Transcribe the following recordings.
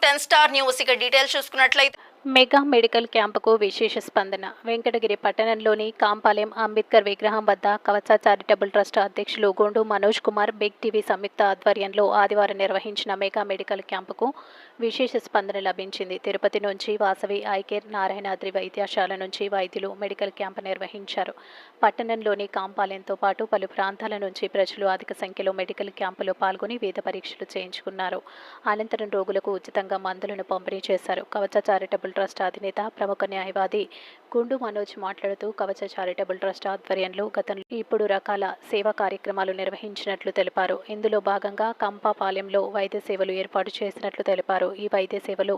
10 star news ఇక details చూసుకున్నట్లయితే mega medical క్యాంపుకు విశేష స్పందన. వెంకటగిరి పట్టణంలోని కాంపాలెం అంబేద్కర్ విగ్రహం వద్ద కవచ చారిటబుల్ ట్రస్ట్ అధ్యక్షులు గోండు మనోజ్ కుమార్ బిగ్ టీవీ సంయుక్త ఆధ్వర్యంలో ఆదివారం నిర్వహించిన మెగా మెడికల్ క్యాంపుకు విశేష స్పందన లభించింది. తిరుపతి నుంచి వాసవి ఐకేర్, నారాయణాద్రి వైద్యశాల నుంచి వైద్యులు మెడికల్ క్యాంపు నిర్వహించారు. పట్టణంలోని కాంపాలెంతో పాటు పలు ప్రాంతాల నుంచి ప్రజలు అధిక సంఖ్యలో మెడికల్ క్యాంపులో పాల్గొని వేద పరీక్షలు చేయించుకున్నారు. అనంతరం రోగులకు ఉచితంగా మందులను పంపిణీ చేశారు. కవచ చారిటబుల్ ట్రస్ట్ అధినేత ప్రముఖ న్యాయవాది గుండు మనోజ్ మాట్లాడుతూ కవచ చారిటబుల్ ట్రస్ట్ ఆధ్వర్యంలో గతంలో ఇప్పుడు రకాల సేవా కార్యక్రమాలు నిర్వహించినట్లు తెలిపారు. ఇందులో భాగంగా కంపాపాలెంలో వైద్య సేవలు ఏర్పాటు చేసినట్లు తెలిపారు. ఈ వైద్య సేవలు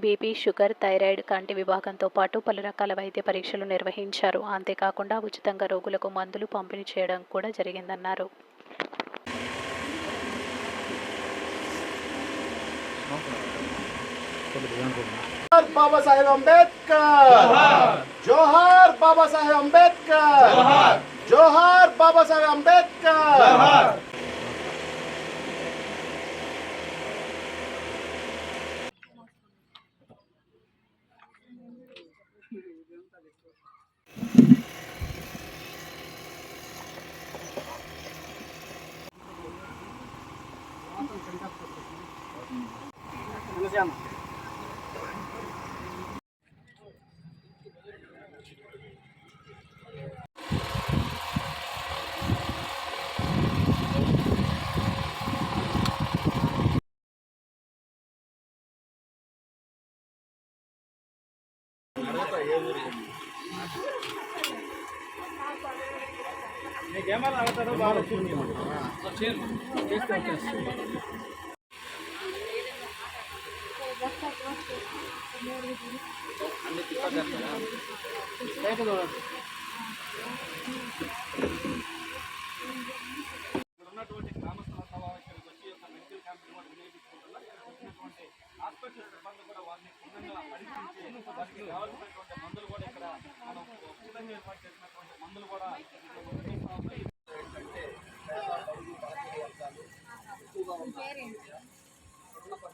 బీపీ, షుగర్, థైరాయిడ్, కంటి విభాగంతో పాటు పలు రకాల వైద్య పరీక్షలు నిర్వహించారు. అంతేకాకుండా ఉచితంగా రోగులకు మందులు పంపిణీ చేయడం కూడా జరిగిందన్నారు. बाबा साहेब अंबेडकर जोहार, बाबा साहेब अंबेडकर जोहार, बाबा साहेब अंबेडकर।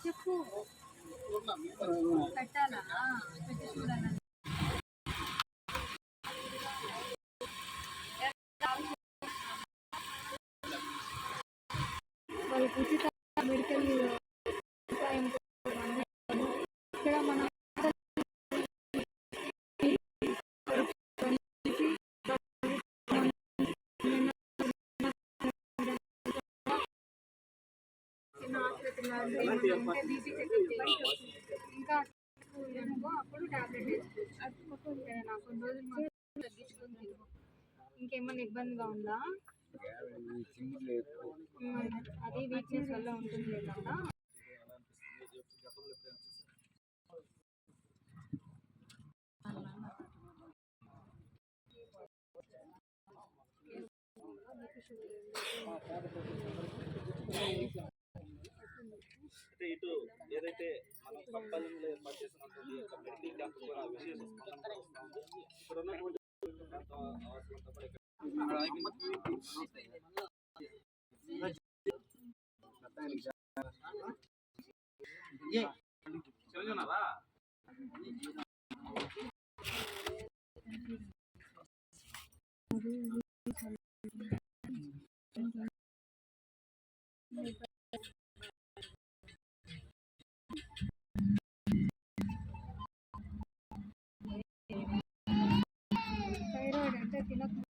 చెప్పు పెట్టాలా పెట్టి చూడాలి. వాళ్ళకి ఉచిత మెడికల్ ఇక్కడ మన ఇంకా అప్పుడు టాబ్లెట్ వేసుకో నాకు కొన్ని రోజులు తగ్గించుకొని ఇంకేమన్నా ఇబ్బందిగా ఉందా? అది వీక్నెస్ వల్ల ఉంటుంది కదా. ఇటు ఏదైతే మనం కంపల్సరీలో ఏర్పాటు చేసినటువంటి మెడికల్ క్యాంప్ కూడా విశేష ఇక్కడ ఉన్నటువంటి థైరాయిడ్ అంటే తినక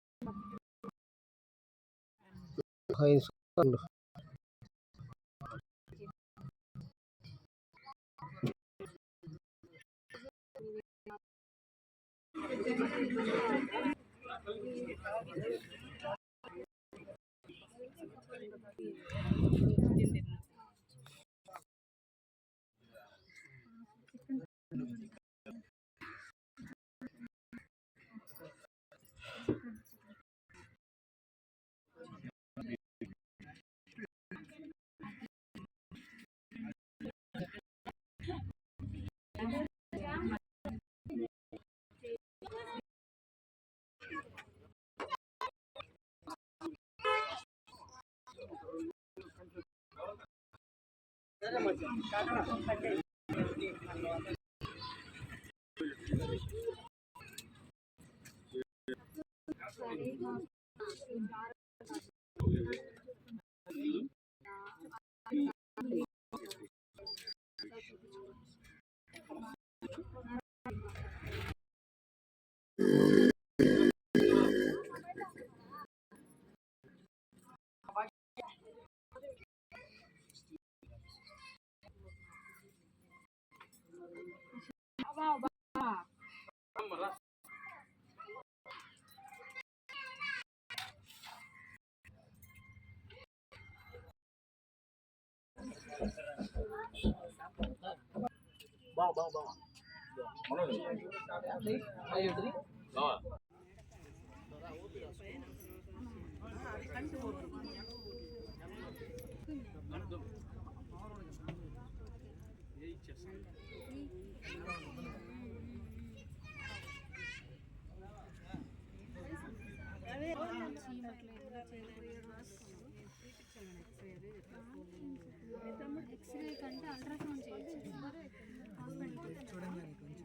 ఎక్స్రే కంటే అల్ట్రాసౌండ్ చేయొచ్చు టాబ్లెట్ ఎప్పటి నుంచి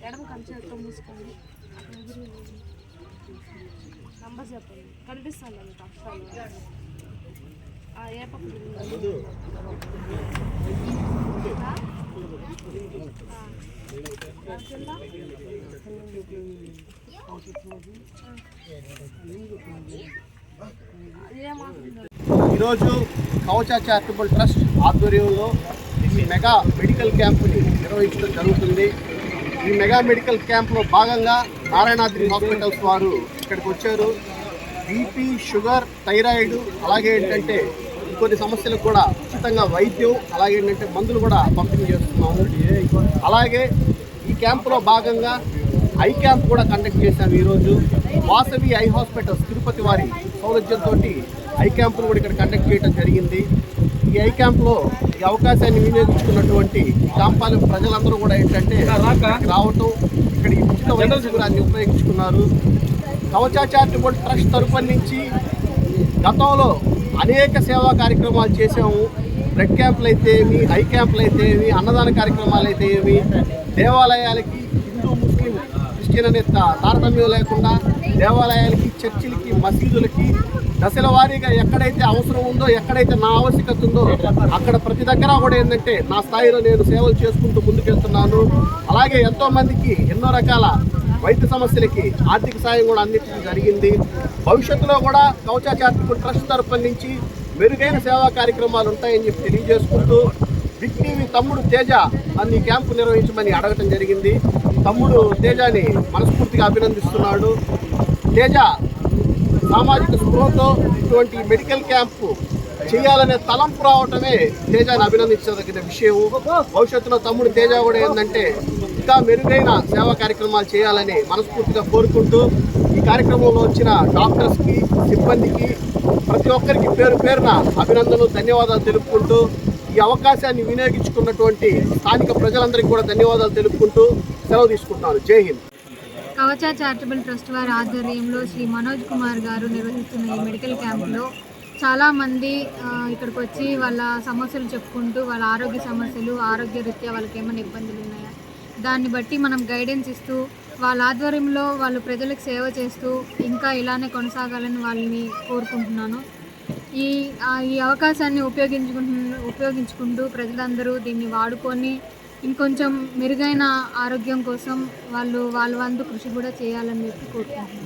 ఎడమ కంచెతో మూసుకోండి నంబర్ చెప్పండి కనిపిస్తుంది మీకు అక్షరాలు ఏ పక్క ఈరోజు కవచ చారిటబుల్ ట్రస్ట్ ఆధ్వర్యంలో ఈ మెగా మెడికల్ క్యాంపుని నిర్వహించడం జరుగుతుంది. ఈ మెగా మెడికల్ క్యాంప్లో భాగంగా నారాయణాద్రి హాస్పిటల్స్ వారు ఇక్కడికి వచ్చారు. బీపీ, షుగర్, థైరాయిడ్, అలాగే ఏంటంటే కొన్ని సమస్యలకు కూడా ఉచితంగా వైద్యం, అలాగే ఏంటంటే మందులు కూడా పంపిణీ చేస్తున్నాము. అలాగే ఈ క్యాంపులో భాగంగా ఐ క్యాంప్ కూడా కండక్ట్ చేశాము. ఈరోజు వాసవి ఐ హాస్పిటల్స్ తిరుపతి వారి సౌలభ్యంతో ఐ క్యాంపును కూడా ఇక్కడ కండక్ట్ చేయడం జరిగింది. ఈ ఐ క్యాంప్లో ఈ అవకాశాన్ని వినియోగించుకున్నటువంటి కాంపాలెం ప్రజలందరూ కూడా ఏంటంటే రావటం, ఇక్కడ ఈ ఉచిత వైద్య శిబిరాన్ని ఉపయోగించుకున్నారు. కవచ చారిటబుల్ ట్రస్ట్ తరఫు నుంచి గతంలో అనేక సేవా కార్యక్రమాలు చేసాము. బ్లడ్ క్యాంపులు అయితే ఏమి, ఐ క్యాంపులు అయితే ఏమి, అన్నదాన కార్యక్రమాలు అయితే ఏమి, దేవాలయాలకి హిందూ, ముస్లిం, క్రిస్టియన్ అనే తారతమ్యం లేకుండా దేవాలయాలకి, చర్చిలకి, మసీదులకి దశల వారీగా ఎక్కడైతే అవసరం ఉందో, ఎక్కడైతే నా ఆవశ్యకత ఉందో అక్కడ ప్రతి దగ్గర కూడా ఏంటంటే నా స్థాయిలో నేను సేవలు చేసుకుంటూ ముందుకెళ్తున్నాను. అలాగే ఎంతోమందికి ఎన్నో రకాల వైద్య సమస్యలకి ఆర్థిక సాయం కూడా అందించడం జరిగింది. భవిష్యత్తులో కూడా కవచ చారిటబుల్ ట్రస్ట్ తరఫు నుంచి మెరుగైన సేవా కార్యక్రమాలు ఉంటాయని చెప్పి తెలియజేసుకుంటూ బిగ్ టీవీ తమ్ముడు తేజ అన్ని క్యాంపు నిర్వహించమని అడగటం జరిగింది. తమ్ముడు తేజని మనస్ఫూర్తిగా అభినందిస్తున్నాడు. తేజ సామాజిక స్పృహతో ఇటువంటి మెడికల్ క్యాంపు చేయాలనే తలంపు రావటమే తేజాని అభినందించదగిన విషయం. భవిష్యత్తులో తమ్ముడు తేజ కూడా ఏంటంటే ఇంకా మెరుగైన సేవా కార్యక్రమాలు చేయాలని మనస్ఫూర్తిగా కోరుకుంటూ ఈ కార్యక్రమంలో వచ్చిన డాక్టర్స్కి, సిబ్బందికి, ప్రతి ఒక్కరికి పేరు పేరున అభినందనలు, ధన్యవాదాలు తెలుపుకుంటూ ఈ అవకాశాన్ని వినియోగించుకున్నటువంటి స్థానిక ప్రజలందరికీ కూడా ధన్యవాదాలు తెలుపుకుంటూ సెలవు తీసుకుంటున్నాను. జై హింద్. కవచ చారిటబుల్ ట్రస్ట్ వారి ఆధ్వర్యంలో శ్రీ మనోజ్ కుమార్ గారు నిర్వహిస్తున్న ఈ మెడికల్ క్యాంపులో చాలామంది ఇక్కడికి వచ్చి వాళ్ళ సమస్యలు చెప్పుకుంటూ వాళ్ళ ఆరోగ్య సమస్యలు, ఆరోగ్య రీత్యా వాళ్ళకి ఏమైనా ఇబ్బందులు ఉన్నాయా దాన్ని బట్టి మనం గైడెన్స్ ఇస్తూ వాళ్ళ ఆధ్వర్యంలో వాళ్ళు ప్రజలకు సేవ చేస్తూ ఇంకా ఇలానే కొనసాగాలని వాళ్ళని కోరుకుంటున్నాను. ఈ అవకాశాన్ని ఉపయోగించుకుంటూ ప్రజలందరూ దీన్ని వాడుకొని ఇంకొంచెం మెరుగైన ఆరోగ్యం కోసం వాళ్ళ వంతు కృషి కూడా చేయాలని చెప్పి కోరుకుంటున్నాను.